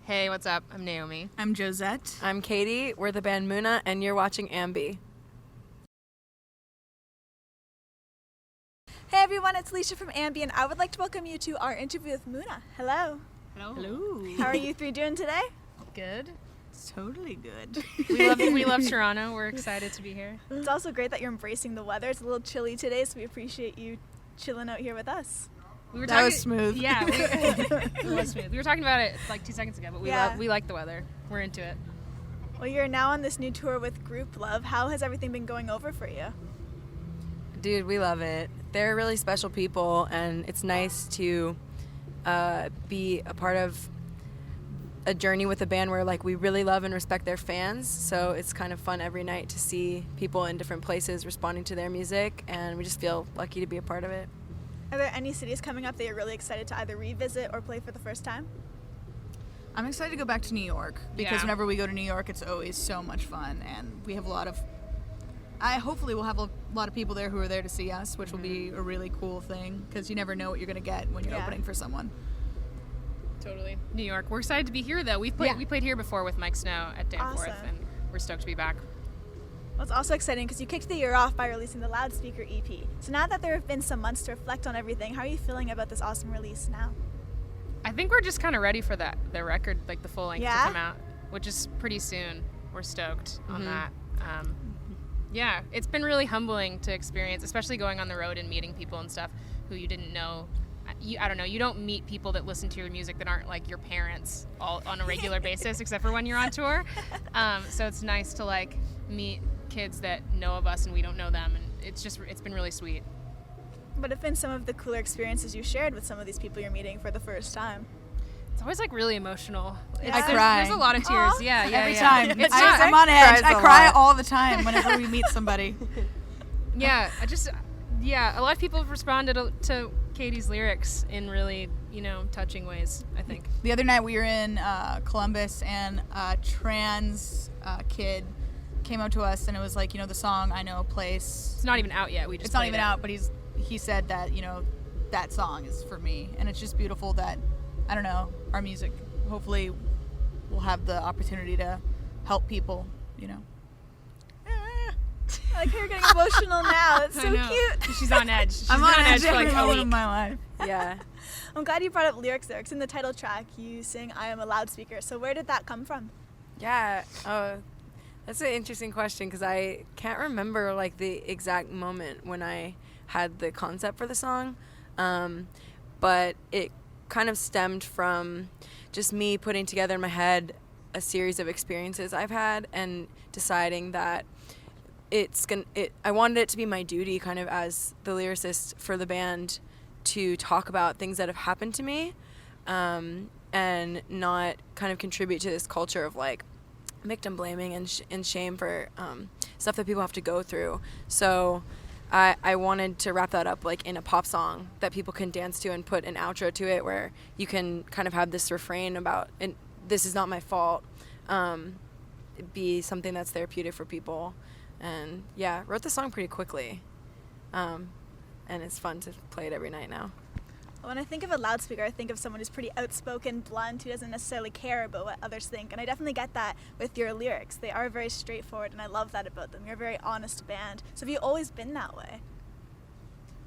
Hey, what's up? I'm Naomi. I'm Josette. I'm Katie. We're the band Muna, and you're watching AMBY. Hey everyone, it's Leisha from AMBY, and I would like to welcome you to our interview with Muna. Hello. Hello. How are you three doing today? Good. It's totally good. We love Toronto. We're excited to be here. It's also great that you're embracing the weather. It's a little chilly today, so we appreciate you chilling out here with us. That was smooth. Yeah, it was smooth. We were talking about it like 2 seconds ago, but we like the weather. We're into it. Well, you're now on this new tour with Group Love. How has everything been going over for you? Dude, we love it. They're really special people, and it's nice to be a part of a journey with a band where like we really love and respect their fans. So it's kind of fun every night to see people in different places responding to their music, and we just feel lucky to be a part of it. Are there any cities coming up that you're really excited to either revisit or play for the first time? I'm excited to go back to New York because whenever we go to New York, it's always so much fun, and we have a lot of. Hopefully we'll have a lot of people there who are there to see us, which will be a really cool thing because you never know what you're gonna get when you're opening for someone. Totally. New York. We're excited to be here though. We played here before with Mike Snow at Danforth, and we're stoked to be back. Well, it's also exciting because you kicked the year off by releasing the Loudspeaker EP. So now that there have been some months to reflect on everything, how are you feeling about this awesome release now? I think we're just kind of ready for the record, like the full length to come out, which is pretty soon. We're stoked on that. Yeah, it's been really humbling to experience, especially going on the road and meeting people and stuff who you didn't know. I don't know, you don't meet people that listen to your music that aren't like your parents all on a regular basis, except for when you're on tour. So it's nice to like meet kids that know of us and we don't know them, and it's been really sweet. What have been some of the cooler experiences you shared with some of these people you're meeting for the first time? It's always like really emotional. I cry. There's a lot of tears. Aww. Every time. I'm on edge. I cry lot. all the time whenever we meet somebody. Yeah, a lot of people have responded to Katie's lyrics in really, touching ways, I think. The other night we were in Columbus, and a trans kid came up to us, and it was like, the song I Know a Place. It's not even out yet. It's not even out, but he said that, that song is for me. And it's just beautiful that, I don't know, our music hopefully will have the opportunity to help people, I like how you're getting emotional now. It's so cute. She's on edge. She's I'm been on edge for like every a moment week. of my life. Yeah. I'm glad you brought up lyrics there, because in the title track you sing I Am a Loudspeaker. So where did that come from? Yeah. That's an interesting question because I can't remember like the exact moment when I had the concept for the song, but it kind of stemmed from just me putting together in my head a series of experiences I've had and deciding that I wanted it to be my duty kind of as the lyricist for the band to talk about things that have happened to me, and not kind of contribute to this culture of like victim blaming and shame for stuff that people have to go through. So I wanted to wrap that up like in a pop song that people can dance to and put an outro to it where you can kind of have this refrain about, and this is not my fault, be something that's therapeutic for people. And yeah, wrote the song pretty quickly, and it's fun to play it every night now. When I think of a loudspeaker, I think of someone who's pretty outspoken, blunt, who doesn't necessarily care about what others think. And I definitely get that with your lyrics. They are very straightforward, and I love that about them. You're a very honest band. So have you always been that way?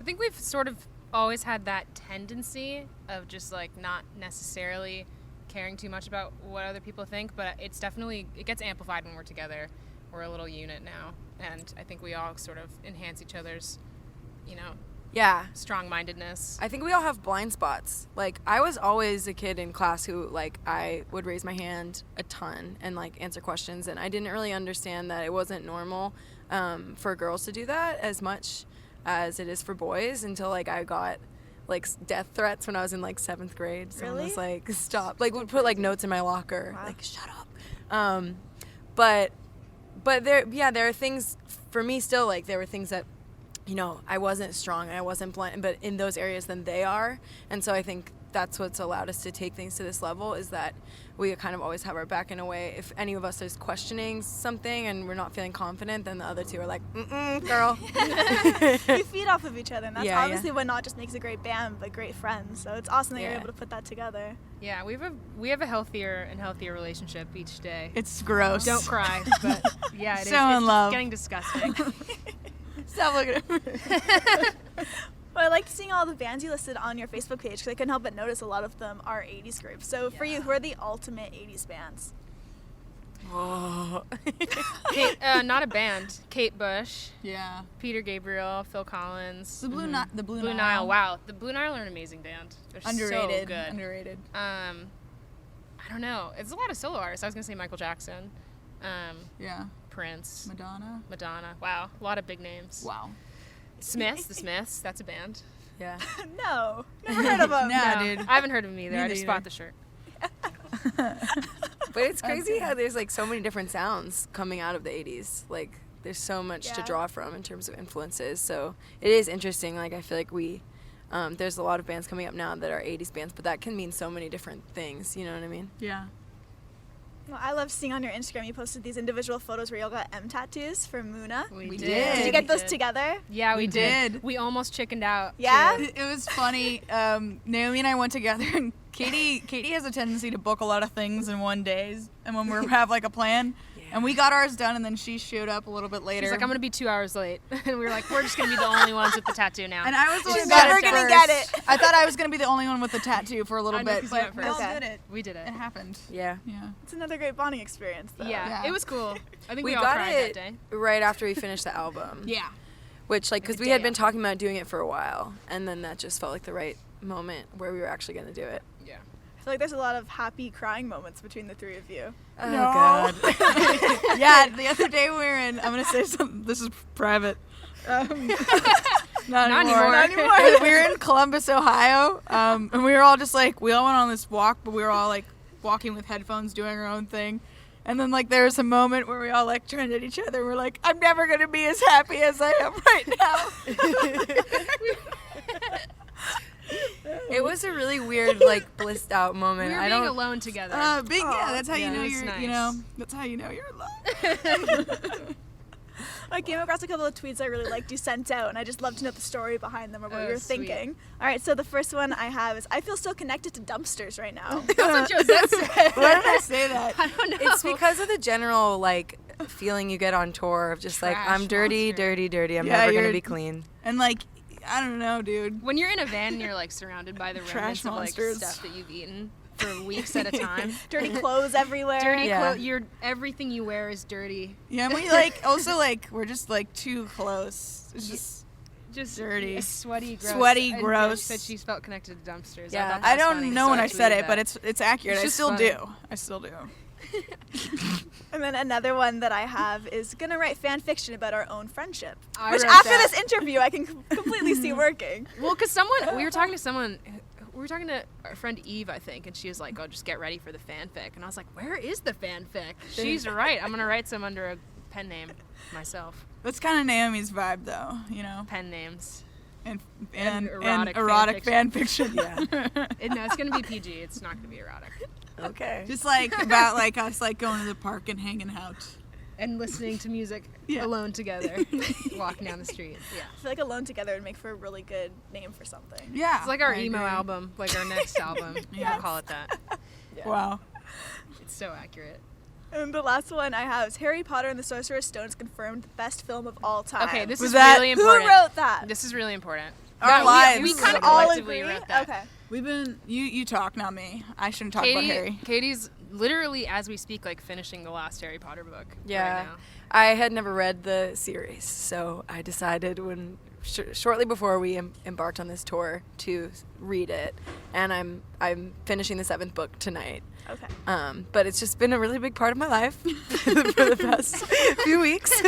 I think we've sort of always had that tendency of just like not necessarily caring too much about what other people think, but it gets amplified when we're together. We're a little unit now, and I think we all sort of enhance each other's, strong-mindedness. I think we all have blind spots. Like, I was always a kid in class who, like, I would raise my hand a ton and, like, answer questions, and I didn't really understand that it wasn't normal for girls to do that as much as it is for boys until, like, I got, like, death threats when I was in, like, 7th grade. Someone was like, stop. Like, would put, like, notes in my locker. Like, shut up. But there are things, for me still, like, there were things that, I wasn't strong and I wasn't blunt, but in those areas then they are. And so I think that's what's allowed us to take things to this level, is that we kind of always have our back in a way. If any of us is questioning something and we're not feeling confident, then the other two are like, girl. You feed off of each other, and that's obviously what not just makes a great band, but great friends. So it's awesome that you're able to put that together. Yeah, we have a healthier and healthier relationship each day. It's gross. Don't cry, but yeah, it is. So in love. It's getting disgusting. Stop looking at me. Well, I liked seeing all the bands you listed on your Facebook page because I couldn't help but notice a lot of them are 80s groups. So for you, who are the ultimate 80s bands? Oh. Kate, not a band. Kate Bush. Yeah. Peter Gabriel, Phil Collins. The Blue Blue Nile. Wow, the Blue Nile are an amazing band. They're underrated. so good. Underrated. I don't know. It's a lot of solo artists. I was gonna say Michael Jackson. Yeah. Prince. Madonna. Wow, a lot of big names. Wow. The Smiths. That's a band. Yeah. No, never heard of them. No, dude. I haven't heard of them either. I Neither just either. bought the shirt. But it's crazy how there's like so many different sounds coming out of the 80s. Like there's so much to draw from in terms of influences. So it is interesting. Like I feel like there's a lot of bands coming up now that are 80s bands, but that can mean so many different things. You know what I mean? Yeah. Well, I love seeing on your Instagram you posted these individual photos where y'all got M tattoos for Muna. We did. Did you get those together? Yeah, we did. did. We almost chickened out. Yeah? too. It was funny. Naomi and I went together, and Katie has a tendency to book a lot of things in one day, and when we have like a plan, and we got ours done, and then she showed up a little bit later. She's like, I'm gonna be 2 hours late, and we were like, we're just gonna be the only ones with the tattoo now. And I was the one She's who got never it gonna first. get it. I thought I was gonna be the only one with the tattoo for a little I know, bit, 'cause you went but we all first. did it. We did it. It happened. Yeah. Yeah. It's another great bonding experience, though. Yeah, Yeah. it was cool. I think We we all got cried it that day. right after we finised the album. Yeah. Which, like, because Like a we had day been after. talking about doing it for a while, and then that just felt like the right moment where we were actually going to do it. Yeah. I feel like there's a lot of happy crying moments between the three of you. Oh, No. God. Yeah, the other day we were in, I'm going to say something, this is private. Not anymore. Not anymore. We were in Columbus, Ohio, and we were all just like, we all went on this walk, but we were all like walking with headphones, doing our own thing. And then like there was a moment where we all like turned at each other and we're like, I'm never going to be as happy as I am right now. It was a really weird, like, blissed out moment. We were I being don't. alone together. That's how you yeah, know it's you're, nice. you know, that's how you know you're in love. I came across a couple of tweets I really liked you sent out, and I just love to know the story behind them or what Oh, you were sweet. thinking. All right, so the first one I have is, I feel so connected to dumpsters right now. That's what Josette said. Why did I say that? I don't know. It's because of the general, like, feeling you get on tour of just like, Trash I'm dirty, monster. dirty, dirty. I'm Yeah, never going to you're- be clean. And like, I don't know, dude. when you're in a van and you're like surrounded by the Trash remnants of like monsters. stuff that you've eaten for weeks at a time. Dirty clothes everywhere. Dirty Yeah. clothes. Everything you wear is dirty. Yeah, and we like also like we're just like too close. It's just Just Dirty. sweaty, gross. Sweaty, And gross. she said she's felt connected to dumpsters. Yeah. thought that I was don't funny, know so when I said tweeted it, but that. it's accurate. It's I just still funny. do. I still do. And then another one that I have is gonna write fan fiction about our own friendship. I Which wrote after that. this interview I can completely see working. Well, because we were talking to our friend Eve, I think, and she was like, oh, just get ready for the fanfic. And I was like, where is the fanfic? She's right. I'm going to write some under a pen name myself. That's kind of Naomi's vibe, though. You know, Pen names. and erotic fan fiction. Yeah. No, it's going to be PG. It's not going to be erotic. Okay. Just like about like us like going to the park and hanging out. And listening to music Yeah. alone together, walking down the street. Yeah. I feel like Alone Together would make for a really good name for something. Yeah, It's like our I emo agree. album, like our next album. Yes. We'll call it that. Wow. It's so accurate. And the last one I have is Harry Potter and the Sorcerer's Stone is confirmed the best film of all time. Okay, this Was is that- really Who important. wrote that? This is really important. Our No, lives. We We kind can of all collectively agree. wrote that. Okay. We've been you talk, not me. I shouldn't talk about Harry. Katie's literally, as we speak, like finishing the last Harry Potter book. Yeah. Right now. I had never read the series, so I decided when shortly before we embarked on this tour to read it, and I'm finishing the 7th book tonight. Okay. But it's just been a really big part of my life for the past few weeks,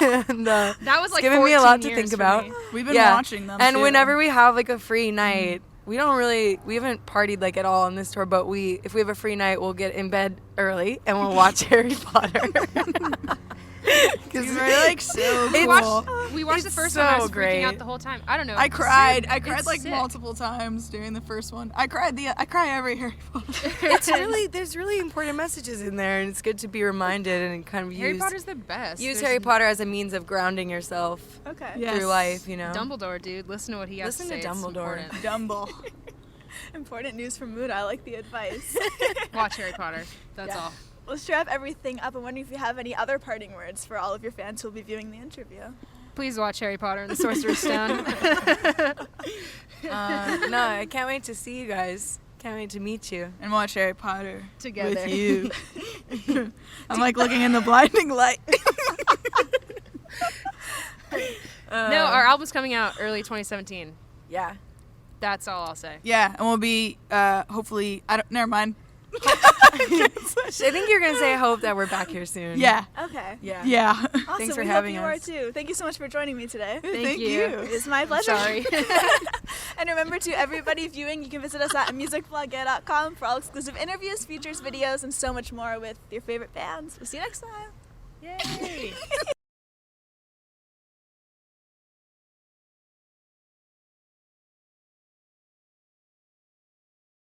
and That was it's like given me a 14 lot to years think for about. me. We've been Yeah. watching them. And too. whenever we have like a free night, we haven't partied like at all on this tour, but if we have a free night, we'll get in bed early and we'll watch Harry Potter. Because we're like so We cool. watched the It's first one. I so was freaking great. out the whole time. I don't know. I cried. I cried It's like sick. multiple times during the first one. I cry every Harry Potter. There's really important messages in there, and it's good to be reminded and kind of Harry Potter's the best. use There's Harry Potter as a means of grounding yourself Okay. Yeah. through life, you know. Dumbledore, dude. Listen to what he has Listen to to say. It's Dumbledore. important. Dumble. Important news from Mood. I like the advice. Watch Harry Potter. That's Yeah. all. Let's wrap everything up. I'm wondering if you have any other parting words for all of your fans who will be viewing the interview. Please watch Harry Potter and the Sorcerer's Stone. No, I can't wait to see you guys. Can't wait to meet you. And watch Harry Potter Together. with you. I'm like looking in the blinding light. No, our album's coming out early 2017. Yeah. That's all I'll say. Yeah, and we'll be hopefully. Never mind. I think you're gonna say hope that we're back here soon. Yeah. Okay. Yeah. Yeah. Awesome. Thanks for we having hope you us. are too. Thank you so much for joining me today. Thank you. you. It is my pleasure. Sorry. And remember, to everybody viewing, you can visit us at musicblogger.com for all exclusive interviews, features, videos, and so much more with your favorite bands. We'll see you next time. Yay.